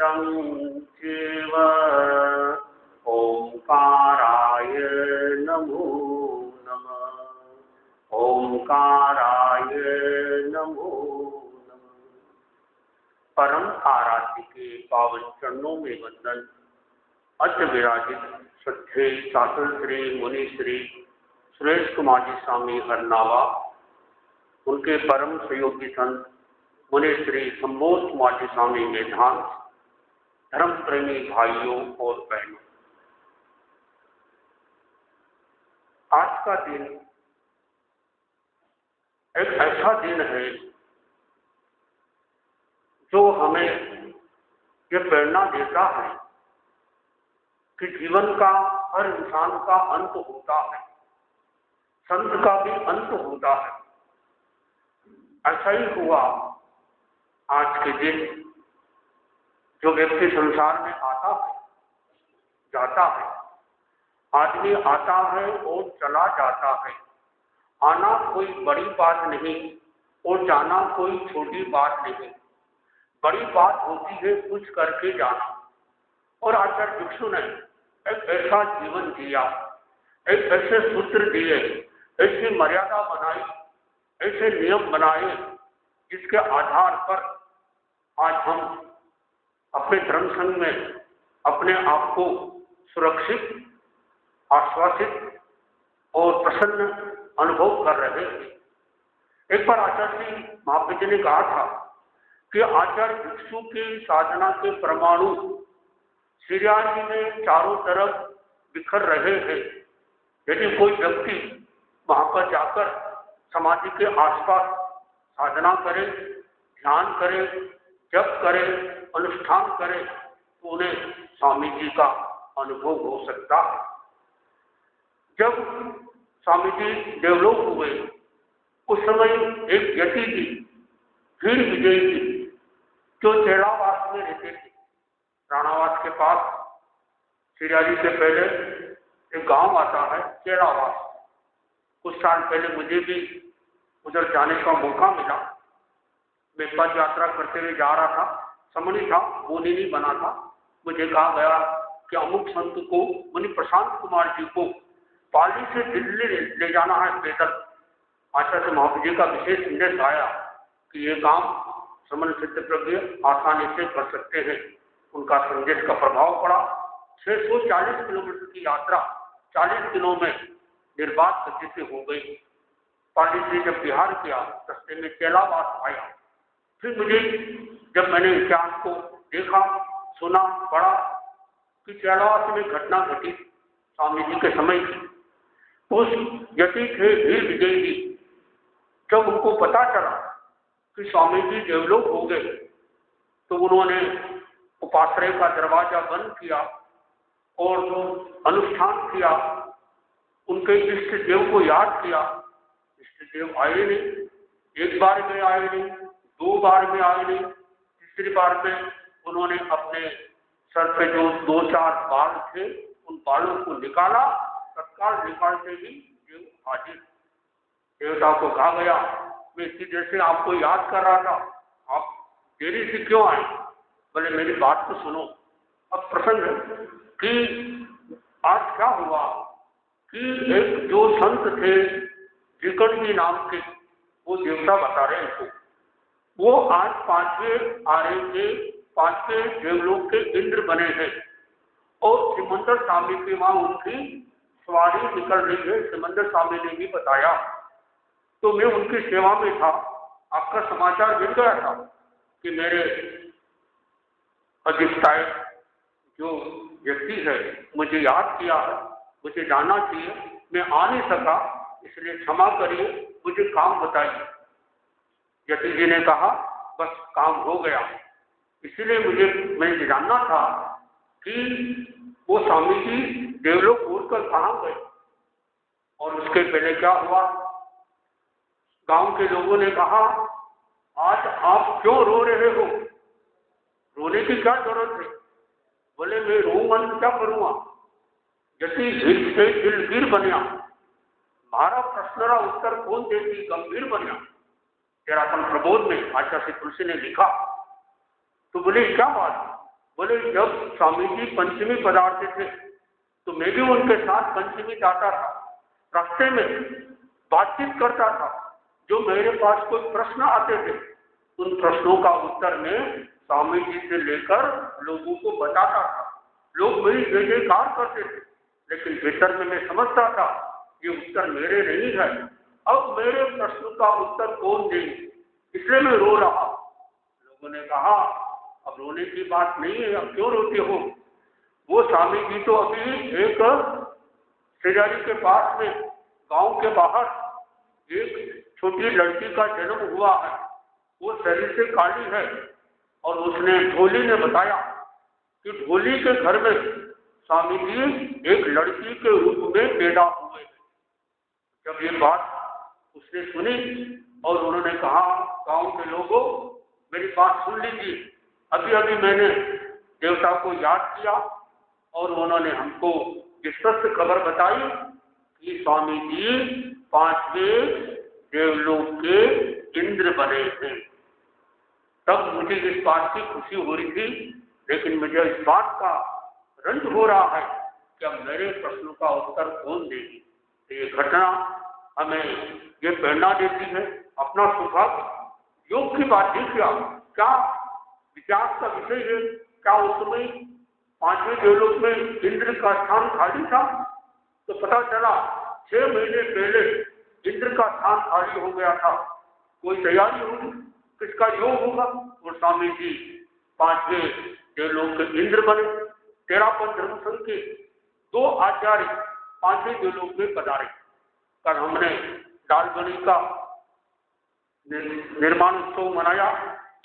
अक्षरं चैव ओंकाराय नमो नमः। ओंकाराय नमो नमः। परम आराध्य के पावन चरणों में वंदन। अद्य विराजित श्रद्धेय शासन श्री मुनि श्री सुरेश कुमार जी स्वामी हरनावा, उनके परम सहयोगी संत मुनि श्री संबोध कुमार जी स्वामी मेधांत, धर्म प्रेमी भाइयों और बहनों, आज का दिन एक ऐसा दिन है जो हमें ये प्रेरणा देता है कि जीवन का हर इंसान का अंत होता है, संत का भी अंत होता है। ऐसा ही हुआ आज के दिन। जो व्यक्ति संसार में आता है, जाता है, आदमी आता है और चला जाता है। आना कोई बड़ी बात नहीं और जाना कोई छोटी बात नहीं। बड़ी बात होती है कुछ करके जाना। और आचार्य भिक्षु ने एक ऐसा जीवन जिया, एक ऐसे सूत्र दिए, ऐसी मर्यादा बनाई, ऐसे नियम बनाए जिसके आधार पर आज हम अपने धर्म संघ में अपने आप को सुरक्षित, आश्वासित और प्रसन्न अनुभव कर रहे हैं। एक बार आचार्य जी महाप्रभु जी ने कहा था कि आचार्य भिक्षु की साधना के परमाणु सीरियाजी में चारों तरफ बिखर रहे हैं। यदि कोई व्यक्ति वहां पर जाकर समाधि के आसपास साधना करे, ध्यान करे, जप करे, अनुष्ठान करे तो उन्हें स्वामी जी का अनुभव हो सकता है। जब स्वामी जी देवलोक हुए उस समय एक यति थी, भीड़ विजयी थी, जो चेलावास में रहते थे। राणावास के पास सीरियाजी से पहले एक गांव आता है चेलावास। कुछ साल पहले मुझे भी उधर जाने का मौका मिला। मैं पद यात्रा करते हुए जा रहा था, समणी था, बोली नहीं बना था। मुझे कहा गया कि अमुक संत को, मुनि प्रशांत कुमार जी को पाली से दिल्ली ले जाना है पैदल। आचार्य महाप्रभु जी का विशेष संदेश आया कि ये काम समन सिद्ध प्रज्ञ आसानी से कर सकते हैं। उनका संदेश का प्रभाव पड़ा। 640 किलोमीटर की यात्रा 40 दिनों में निर्बाध गति से हो गई। पाली से जब बिहार किया, रास्ते में चेलावास आया। फिर मुझे जब मैंने इतिहास को देखा, सुना, पढ़ा कि चेलावास में घटना घटी स्वामी जी के समय की। उस यति थे भीड़ विजयी जी। जब उनको पता चला कि स्वामी जी देवलोक हो गए तो उन्होंने उपाश्रय का दरवाजा बंद किया और अनुष्ठान किया। उनके इष्ट देव को याद किया। इष्ट देव आए नहीं, एक बार में आए नहीं, 2 बार में आए नहीं, तीसरी बार में उन्होंने अपने सर पे जो 2-4 बाल थे उन बालों को निकाला। तत्काल निकालते ही देव हाजिर। देवता को कहा गया, मैं इसी देर से आपको याद कर रहा था, आप देरी से क्यों आए? बोले मेरी बात तो सुनो। अब प्रसंग कि आज क्या हुआ कि एक जो संत थे त्रिकंडी नाम के, वो देवता बता रहे हैं, वो आज 5वें आर्य के 5वें देवलोक के इंद्र बने हैं और सिमंदर स्वामी की वहां उनकी सवारी निकल रही है। सिमंदर स्वामी ने भी बताया, तो मैं उनकी सेवा में था। आपका समाचार मिल गया था कि मेरे अधिष्ठाय जो व्यक्ति है मुझे याद किया है, मुझे जाना चाहिए, मैं आ नहीं सका, इसलिए क्षमा करिए, मुझे काम बताइए। यति जी ने कहा बस काम हो गया। इसलिए मैंने जानना था कि वो स्वामी जी देवलोक छोड़कर कहाँ गए और उसके पहले क्या हुआ। गांव के लोगों ने कहा आज आप क्यों रो रहे हो? रोने की क्या जरूरत है? बोले मैं रोऊंगा तो क्या करूंगा? यदि दिलगीर बनिया, मारा प्रश्न उत्तर कौन देती, गंभीर बनिया। तेरापन प्रबोध में आचार्य तुलसी ने लिखा। तो बोले क्या बात? बोले जब स्वामी जी पंचमी पधारते थे तो मैं भी उनके साथ पंचमी जाता था, रास्ते में बातचीत करता था। जो मेरे पास कोई प्रश्न आते थे उन प्रश्नों का उत्तर मैं स्वामी जी से लेकर लोगों को बताता था। लोग मेरी जय जयकार करते थे, लेकिन भीतर में मैं समझता था ये उत्तर मेरे नहीं है। अब मेरे प्रश्न का उत्तर कौन दे, इसलिए मैं रो रहा। लोगों ने कहा अब रोने की बात नहीं है, अब क्यों रोते हो? वो स्वामी जी तो अभी एक शेजारी के पास में गांव के बाहर एक छोटी लड़की का जन्म हुआ है, वो शरीर से काली है, और उसने ढोली ने बताया कि ढोली के घर में स्वामी जी एक लड़की के रूप में पैदा हुए। जब ये बात उसने सुनी और उन्होंने कहा गांव के लोगों मेरी बात सुन लीजिए, अभी अभी मैंने देवता को याद किया और उन्होंने हमको विश्वस्त खबर बताई कि स्वामी जी 5वें देवलोक के इंद्र बने थे। तब मुझे इस बात की खुशी हो रही थी, लेकिन मुझे इस बात का रंज हो रहा है कि अब मेरे प्रश्नों का उत्तर कौन देगी। तो ये घटना हमें ये प्रेरणा देती है। अपना सौभाग्य योग की बात नहीं किया, क्या विचार का विषय है? क्या उस समय 5वें देवलोक में इंद्र का स्थान खाली था? तो पता चला 6 महीने पहले इंद्र का स्थान खाली हो गया था। कोई तैयारी होगी, किसका योग होगा? और स्वामी जी 5वें देवलोक के इंद्र बने। तेरापन धर्म संघ के 2 आचार्य 5वें देवलोक में पधारे। कल हमने दालगणी का निर्माण उत्सव मनाया,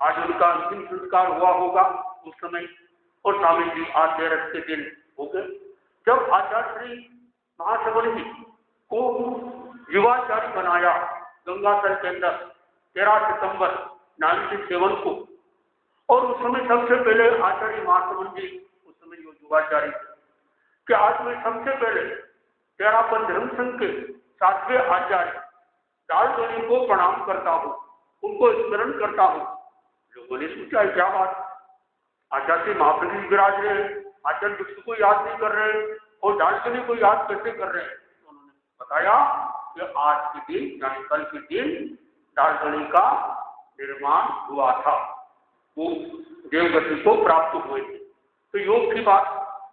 आज उनका अंतिम संस्कार हुआ होगा उस समय, और स्वामी जी आज 13 के दिन हो गए। जब आचार्य श्री महासवन जी को युवाचार्य बनाया गंगासर के अंदर 13 सितंबर 1997 को, और उस समय सबसे पहले आचार्य महासवन जी उस समय युवाचार्य थे कि आज मैं सबसे पहले तेरापन धर्म संघ के 7वें आचार्य दालगणी को प्रणाम करता हूँ, उनको स्मरण करता हूँ। लोगों ने सोचा क्या बात, आचार्य महाप्रभु विराज रहे, आचार्य भिक्षु को याद नहीं कर रहे और दालगणी को याद कैसे कर रहे हैं? तो उन्होंने बताया कि आज के दिन यानी कल के दिन दालगणी का निर्माण हुआ था, वो देवगति को प्राप्त हुए थे। तो योग की बात,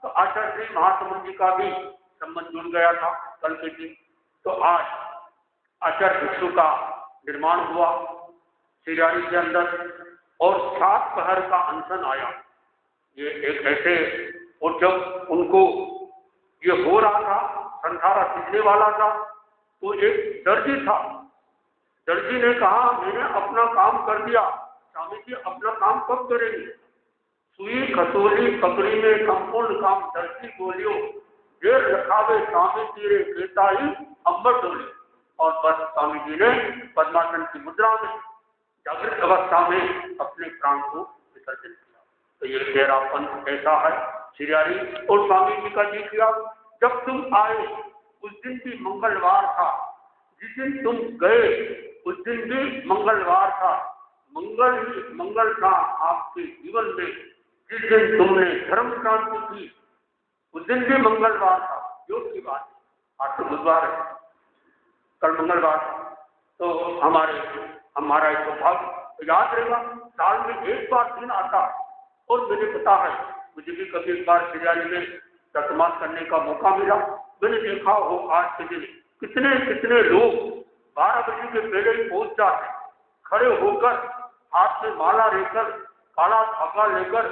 तो आचार्य श्री महासमुद्र जी का भी संबंध जुड़ गया था कल के दिन। तो आज आचार्य भिक्षु का निर्माण हुआ सिरारी के अंदर, और 7 पहर का अनशन आया। ये एक ऐसे, और जब उनको ये हो रहा था, संसारा सीखने वाला था, तो एक दर्जी था। दर्जी ने कहा मैंने अपना काम कर दिया, स्वामी जी अपना काम कब करेंगे? सुई खसोली पकड़ी में संपूर्ण काम दर्जी बोलियो, देर रखावे स्वामी जी रे कहता ही अंबर डोले। और बस स्वामी जी ने पद्मासन की मुद्रा में जागृत अवस्था में अपने प्राण को विसर्जन किया। तो ये तेरापन ऐसा है सिरारी। और स्वामी जी का जी किया, जब तुम आए उस दिन भी मंगलवार था, जिस दिन तुम गए उस दिन भी मंगलवार था। मंगल ही मंगल था आपके जीवन में, जिस दिन तुमने धर्म क्रांति की उस दिन भी मंगलवार था। योग की बात, आज तो बुधवार है, कल मंगलवार था। तो हमारा एक सौभाग्य याद रहेगा, साल में एक बार दिन आता। और मुझे पता है, मुझे भी कभी एक बार सिरियाली में तर्कमान करने का मौका मिला। मैंने देखा हो आज के दिन कितने लोग 12 बजे के पहले ही पहुंच जाते, खड़े होकर हाथ में माला लेकर, काला धागा लेकर,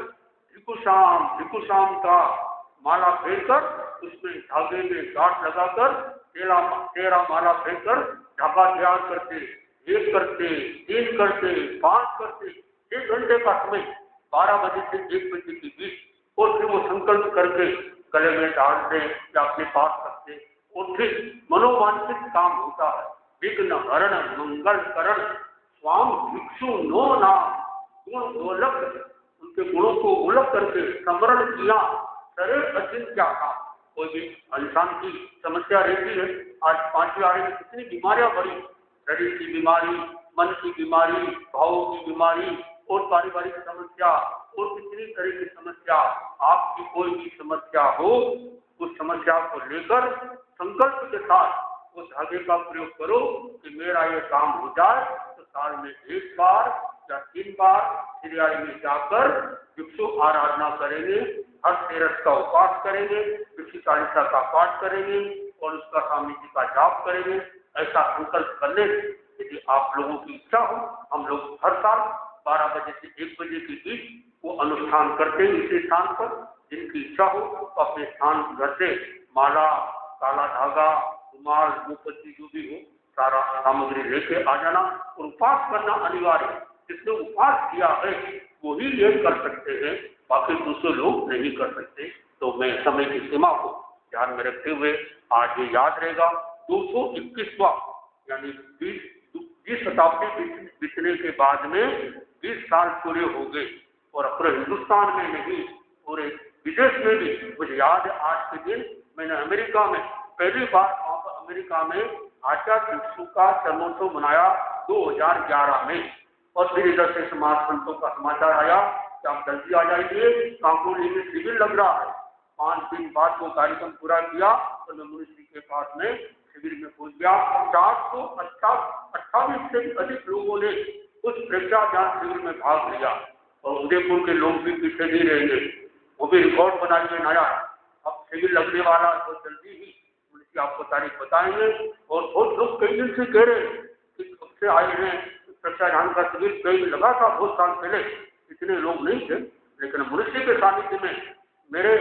भिक्षु का माला फेंककर उसमें धागे में गांठ लगाकर 13 माला फेंककर धागा तैयार करते, 1 करते, 3 करते, 5 करते, 1 घंटे का समय 12 बजे से 1 बजे के बीच। और फिर वो संकल्प करके गले में डालते या अपने पास रखते, और फिर मनोवांछित काम होता है। विघ्न हरण मंगल करण स्वाम भिक्षु नो नाम, गुण गोलक, उनके गुणों को उलट करके स्मरण किया, शरीर अचिंत्य था। कोई भी इंसान की समस्या रहती है, आज 5वीं आने में कितनी बीमारियां बढ़ी, शरीर की बीमारी, मन की बीमारी, भावों की बीमारी और पारिवारिक समस्या, और कितनी तरह की समस्या, आपकी कोई भी समस्या हो, उस समस्या को लेकर संकल्प के साथ उस धागे का प्रयोग करो कि मेरा ये काम हो जाए। तो साल में 1 बार या 3 बार श्रीआई में जाकर भिक्षु आराधना करेंगे, हर तेरस का उपवास करेंगे, भिक्षु चालीसा का पाठ करेंगे और उसका स्वामी जी का जाप करेंगे। ऐसा संकल्प करने से यदि आप लोगों की इच्छा हो, हम लोग हर साल 12 बजे से 1 बजे के बीच वो अनुष्ठान करते हैं इसी स्थान पर। जिनकी इच्छा हो तो अपने स्थान घर से माला, काला धागा, रुमाल, मोमबत्ती जो भी हो सारा सामग्री लेके आ जाना। और उपवास करना अनिवार्य है। जिसने उपवास किया है वही ये कर सकते हैं, बाकी दूसरे लोग नहीं कर सकते। तो मैं समय की सीमा को ध्यान में रखते हुए आज ये याद रहेगा 221वां यानी 20 शताब्दी बीतने के बाद में 20 साल पूरे हो गए और पूरे हिंदुस्तान में नहीं पूरे विदेश में भी मुझे याद है आज के दिन मैंने अमेरिका में पहली बार अमेरिका में आचार्य भिक्षु का जन्मोत्सव मनाया 2011 में। और फिर इधर से समाज संतों का समाचार आया कि आप जल्दी आ जाइए, कांकोली में शिविर लग रहा है। 5 दिन बाद वो कार्यक्रम पूरा किया तो मैं मुनिश्री के पास में शिविर में पहुंच गया। 428 से अधिक लोगों ने उस प्रेक्षा ज्ञान शिविर में भाग लिया और उदयपुर के लोग भी पीछे नहीं रहेंगे, वो भी रिकॉर्ड बनाइए नया। अब शिविर लगने वाला तो जल्दी ही मुनिश्री आपको तारीख बताएंगे। और बहुत लोग कई दिन से कह रहे हैं कि कब से आए हैं प्रेक्षा ज्ञान का शिविर, कई लगा था बहुत साल पहले, इतने लोग नहीं थे, लेकिन मुनिश्री के सानिध्य में मेरे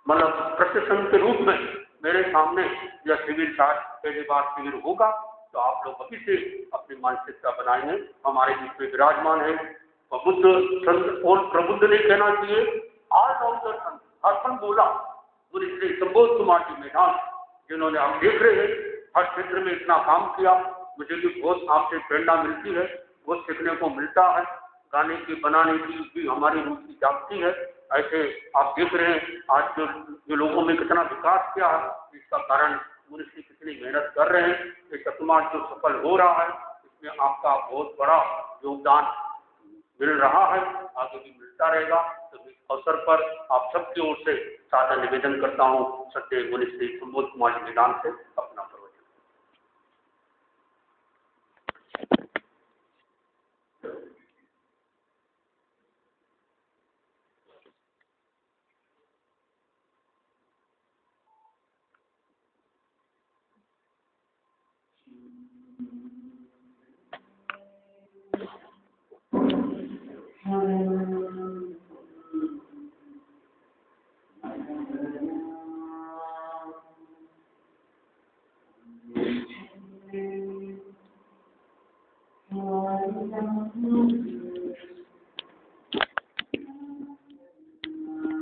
मतलब प्रशासन के रूप में मेरे सामने यह शिविर का पहली बार शिविर होगा। तो आप लोग अभी से अपनी मानसिकता बनाएंगे। हमारे बीच में विराजमान है बुद्ध संत और प्रबुद्ध नहीं कहना चाहिए, आज अवसर संत हर बोला मुनिश्री संबोध कुमार जी मैदान, जिन्होंने हम देख रहे हैं हर क्षेत्र में इतना काम किया। मुझे भी बहुत आपसे प्रेरणा मिलती है, बहुत सीखने को मिलता है। गाने की बनाने की भी हमारी रुचि जागती है। ऐसे आप देख रहे हैं आज जो लोगों में कितना विकास किया है, इसका कारण मुनिश्री कितनी मेहनत कर रहे हैं। ये शतमान जो सफल हो रहा है इसमें आपका बहुत बड़ा योगदान मिल रहा है, आगे भी मिलता रहेगा। तो इस अवसर पर आप सबकी ओर से सादर निवेदन करता हूँ सत्य मुनिश्री संबोध कुमार जी मैदान से अपना